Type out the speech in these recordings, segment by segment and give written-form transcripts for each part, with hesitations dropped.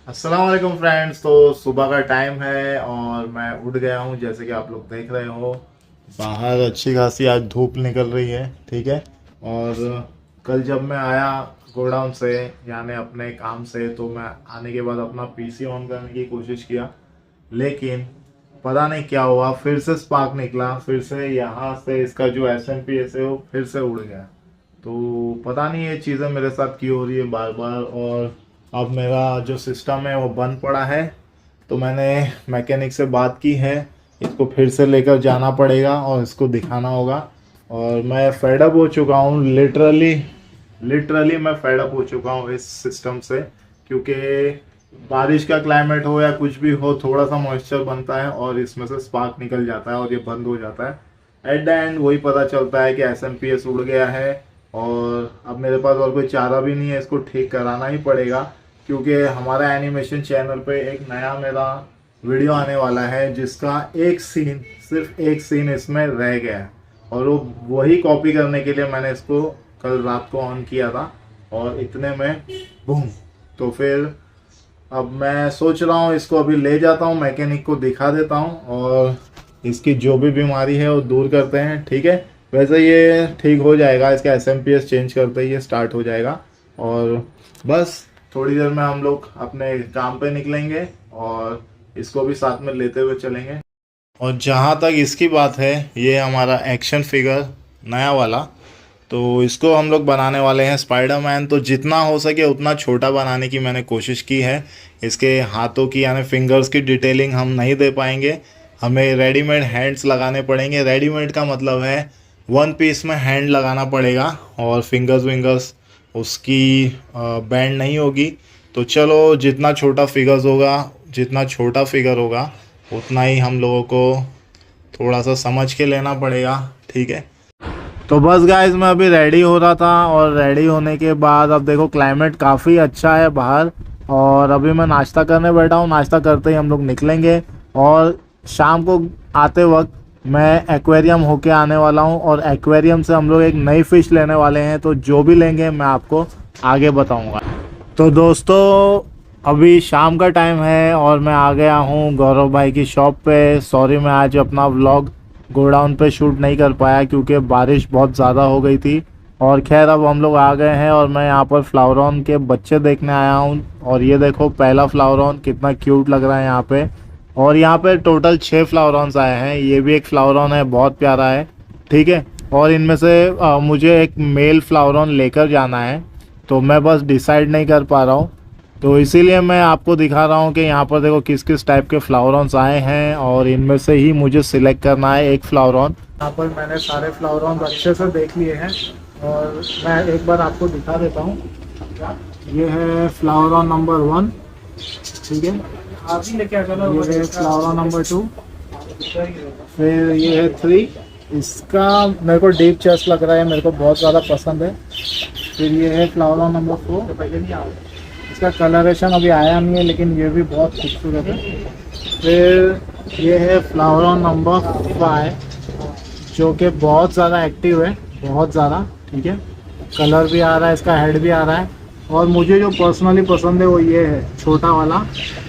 अस्सलाम वालेकुम फ्रेंड्स। तो सुबह का टाइम है और मैं उठ गया हूँ। जैसे कि आप लोग देख रहे हो, बाहर अच्छी खासी आज धूप निकल रही है। ठीक है। और कल जब मैं आया गोडाउन से, यानी अपने काम से, तो मैं आने के बाद अपना पीसी ऑन करने की कोशिश किया, लेकिन पता नहीं क्या हुआ, फिर से स्पार्क निकला, फिर से यहाँ से इसका जो SMP है वो फिर से उड़ गया। तो पता नहीं ये चीज़ें मेरे साथ क्यों हो रही है बार बार। और अब मेरा जो सिस्टम है वो बंद पड़ा है, तो मैंने मैकेनिक से बात की है, इसको फिर से लेकर जाना पड़ेगा और इसको दिखाना होगा। और मैं फेडअप हो चुका हूँ, लिटरली लिटरली मैं फेडअप हो चुका हूँ इस सिस्टम से, क्योंकि बारिश का क्लाइमेट हो या कुछ भी हो, थोड़ा सा मॉइस्चर बनता है और इसमें से स्पार्क निकल जाता है और ये बंद हो जाता है। एट द एंड वही पता चलता है कि SMP उड़ गया है। और अब मेरे पास और कोई चारा भी नहीं है, इसको ठीक कराना ही पड़ेगा, क्योंकि हमारा एनिमेशन चैनल पे एक नया मेरा वीडियो आने वाला है जिसका एक सीन, सिर्फ एक सीन इसमें रह गया है। और वो वही कॉपी करने के लिए मैंने इसको कल रात को ऑन किया था, और इतने में बूम। तो फिर अब मैं सोच रहा हूँ इसको अभी ले जाता हूँ, मैकेनिक को दिखा देता हूँ और इसकी जो भी बीमारी है वो दूर करते हैं। ठीक है। वैसे ये ठीक हो जाएगा, इसका SMP चेंज करते ही ये स्टार्ट हो जाएगा। और बस थोड़ी देर में हम लोग अपने काम पे निकलेंगे और इसको भी साथ में लेते हुए चलेंगे। और जहाँ तक इसकी बात है, ये हमारा एक्शन फिगर नया वाला, तो इसको हम लोग बनाने वाले हैं स्पाइडरमैन। तो जितना हो सके उतना छोटा बनाने की मैंने कोशिश की है। इसके हाथों की यानी फिंगर्स की डिटेलिंग हम नहीं दे पाएंगे, हमें रेडीमेड हैंड्स लगाने पड़ेंगे। रेडीमेड का मतलब है वन पीस में हैंड लगाना पड़ेगा और फिंगर्स विंगर्स उसकी बैंड नहीं होगी। तो चलो, जितना छोटा फिगर होगा उतना ही हम लोगों को थोड़ा सा समझ के लेना पड़ेगा। ठीक है। तो बस गाइस, मैं अभी रेडी हो रहा था और रेडी होने के बाद अब देखो क्लाइमेट काफ़ी अच्छा है बाहर, और अभी मैं नाश्ता करने बैठा हूँ। नाश्ता करते ही हम लोग निकलेंगे और शाम को आते वक्त मैं एक्वेरियम होके आने वाला हूँ, और एक्वेरियम से हम लोग एक नई फ़िश लेने वाले हैं। तो जो भी लेंगे मैं आपको आगे बताऊँगा। तो दोस्तों, अभी शाम का टाइम है और मैं आ गया हूँ गौरव भाई की शॉप पे। सॉरी, मैं आज अपना व्लॉग गोडाउन पे शूट नहीं कर पाया क्योंकि बारिश बहुत ज़्यादा हो गई थी। और खैर, अब हम लोग आ गए हैं और मैं यहाँ पर फ्लावरॉन के बच्चे देखने आया हूँ। और ये देखो पहला फ्लावरॉन कितना क्यूट लग रहा है यहाँ पे। और यहाँ पे टोटल 6 फ्लावरॉन्स आए हैं। ये भी एक फ्लावरॉन है, बहुत प्यारा है। ठीक है। और इनमें से मुझे एक मेल फ्लावरॉन लेकर जाना है, तो मैं बस डिसाइड नहीं कर पा रहा हूँ। तो इसीलिए मैं आपको दिखा रहा हूँ कि यहाँ पर देखो किस किस टाइप के फ्लावरॉन्स आए हैं, और इनमें से ही मुझे सिलेक्ट करना है एक फ्लावरॉन। यहाँ पर मैंने सारे फ्लावरॉन्स अच्छे से देख लिए हैं और मैं एक बार आपको दिखा देता हूँ। ये है फ्लावरॉन नंबर 1। ठीक है। ये है फ्लावरॉन नंबर 2। फिर ये है 3। इसका मेरे को डीप चेस्ट लग रहा है, मेरे को बहुत ज़्यादा पसंद है। फिर ये है फ्लावरॉन नंबर 4। इसका कलरेशन अभी आया नहीं है, लेकिन ये भी बहुत खूबसूरत है। फिर ये है फ्लावरॉन नंबर 5, जो कि बहुत ज़्यादा एक्टिव है, बहुत ज़्यादा। ठीक है। कलर भी आ रहा है, इसका हेड भी आ रहा है। और मुझे जो पर्सनली पसंद है वो ये है छोटा वाला,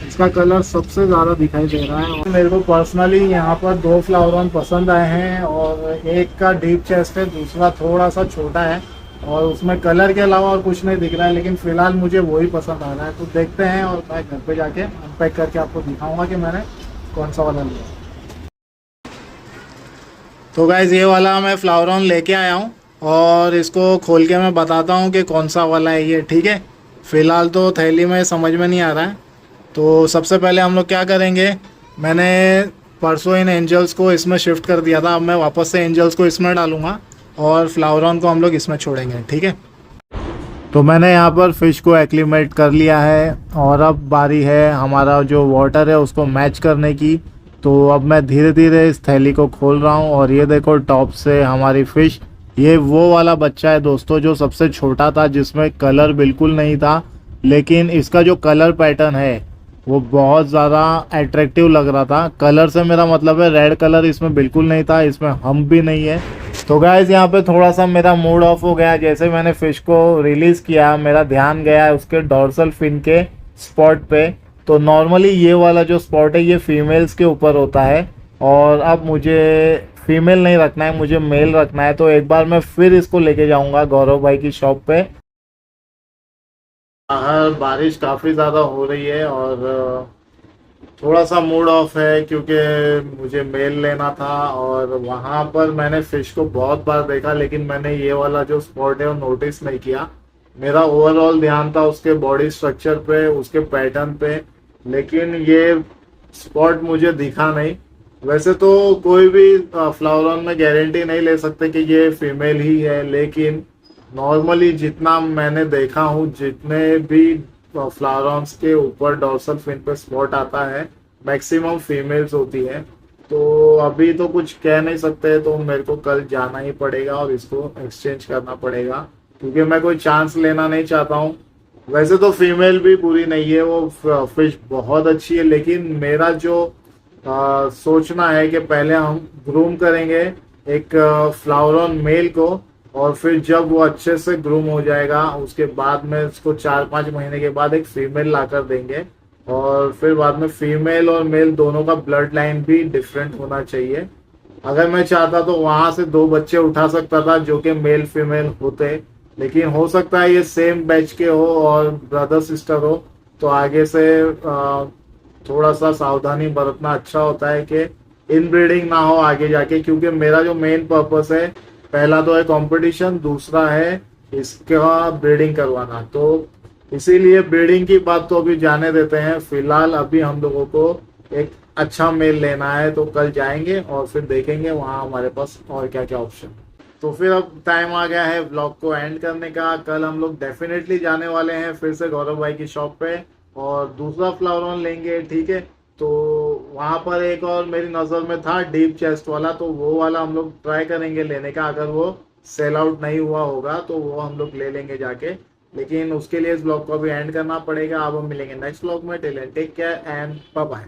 इसका कलर सबसे ज़्यादा दिखाई दे रहा है। और मेरे को पर्सनली यहाँ पर 2 फ्लावरॉन पसंद आए हैं, और एक का डीप चेस्ट है, दूसरा थोड़ा सा छोटा है, और उसमें कलर के अलावा और कुछ नहीं दिख रहा है। लेकिन फ़िलहाल मुझे वही पसंद आ रहा है। तो देखते हैं, और मैं घर पे जाके अनपैक करके आपको दिखाऊंगा कि मैंने कौन सा वाला लिया। तो गाइज़, ये वाला मैं फ्लावरॉन लेके आया हूँ और इसको खोल के मैं बताता हूँ कि कौन सा वाला है ये। ठीक है। फ़िलहाल तो थैली में समझ में नहीं आ रहा है। तो सबसे पहले हम लोग क्या करेंगे, मैंने परसों इन एंजल्स को इसमें शिफ्ट कर दिया था, अब मैं वापस से एंजल्स को इसमें डालूंगा और फ्लावरॉन को हम लोग इसमें छोड़ेंगे। ठीक है। तो मैंने यहाँ पर फ़िश को एक्लीमेट कर लिया है, और अब बारी है हमारा जो वाटर है उसको मैच करने की। तो अब मैं धीरे धीरे इस थैली को खोल रहा हूँ, और ये देखो टॉप से हमारी फ़िश। ये वो वाला बच्चा है दोस्तों जो सबसे छोटा था, जिसमें कलर बिल्कुल नहीं था, लेकिन इसका जो कलर पैटर्न है वो बहुत ज़्यादा अट्रैक्टिव लग रहा था। कलर से मेरा मतलब है रेड कलर इसमें बिल्कुल नहीं था, इसमें हम भी नहीं है। तो गाइज़, यहाँ पे थोड़ा सा मेरा मूड ऑफ हो गया। जैसे मैंने फ़िश को रिलीज़ किया, मेरा ध्यान गया उसके डॉर्सल फिन के स्पॉट पे, तो नॉर्मली ये वाला जो स्पॉट है ये फीमेल्स के ऊपर होता है, और अब मुझे फीमेल नहीं रखना है, मुझे मेल रखना है। तो एक बार मैं फिर इसको लेके जाऊंगा गौरव भाई की शॉप पे। बाहर बारिश काफ़ी ज़्यादा हो रही है और थोड़ा सा मूड ऑफ है, क्योंकि मुझे मेल लेना था और वहाँ पर मैंने फ़िश को बहुत बार देखा, लेकिन मैंने ये वाला जो स्पॉट है वो नोटिस नहीं किया। मेरा ओवरऑल ध्यान था उसके बॉडी स्ट्रक्चर पे, उसके पैटर्न पे, लेकिन ये स्पॉट मुझे दिखा नहीं। वैसे तो कोई भी फ्लावर में गारंटी नहीं ले सकते कि ये फीमेल ही है, लेकिन नॉर्मली जितना मैंने देखा हूँ, जितने भी फ्लावरॉन्स के ऊपर डॉर्सल फिन पे स्पॉट आता है, मैक्सिमम फीमेल्स होती है। तो अभी तो कुछ कह नहीं सकते, तो मेरे को कल जाना ही पड़ेगा और इसको एक्सचेंज करना पड़ेगा, क्योंकि मैं कोई चांस लेना नहीं चाहता हूँ। वैसे तो फीमेल भी बुरी नहीं है, वो फिश बहुत अच्छी है, लेकिन मेरा जो सोचना है कि पहले हम ग्रूम करेंगे एक फ्लावरॉन मेल को, और फिर जब वो अच्छे से ग्रूम हो जाएगा उसके बाद में उसको 4-5 महीने के बाद एक फीमेल लाकर देंगे। और फिर बाद में फीमेल और मेल दोनों का ब्लड लाइन भी डिफरेंट होना चाहिए। अगर मैं चाहता तो वहां से 2 बच्चे उठा सकता था जो कि मेल फीमेल होते, लेकिन हो सकता है ये सेम बैच के हो और ब्रदर सिस्टर हो, तो आगे से थोड़ा सा सावधानी बरतना अच्छा होता है कि इनब्रीडिंग ना हो आगे जाके, क्योंकि मेरा जो मेन पर्पस है, पहला तो है कंपटीशन, दूसरा है इसका ब्रीडिंग करवाना। तो इसीलिए ब्रीडिंग की बात तो अभी जाने देते हैं, फिलहाल अभी हम लोगों को एक अच्छा मेल लेना है। तो कल जाएंगे और फिर देखेंगे वहाँ हमारे पास और क्या क्या ऑप्शन। तो फिर अब टाइम आ गया है व्लॉग को एंड करने का। कल हम लोग डेफिनेटली जाने वाले हैं फिर से गौरव भाई की शॉप पे और दूसरा फ्लावरॉन लेंगे, ठीक है। तो वहाँ पर एक और मेरी नज़र में था डीप चेस्ट वाला, तो वो वाला हम लोग ट्राई करेंगे लेने का। अगर वो सेल आउट नहीं हुआ होगा तो वो हम लोग ले लेंगे जाके, लेकिन उसके लिए इस ब्लॉग को भी एंड करना पड़ेगा। अब हम मिलेंगे नेक्स्ट ब्लॉग में। Till then take care and bye bye.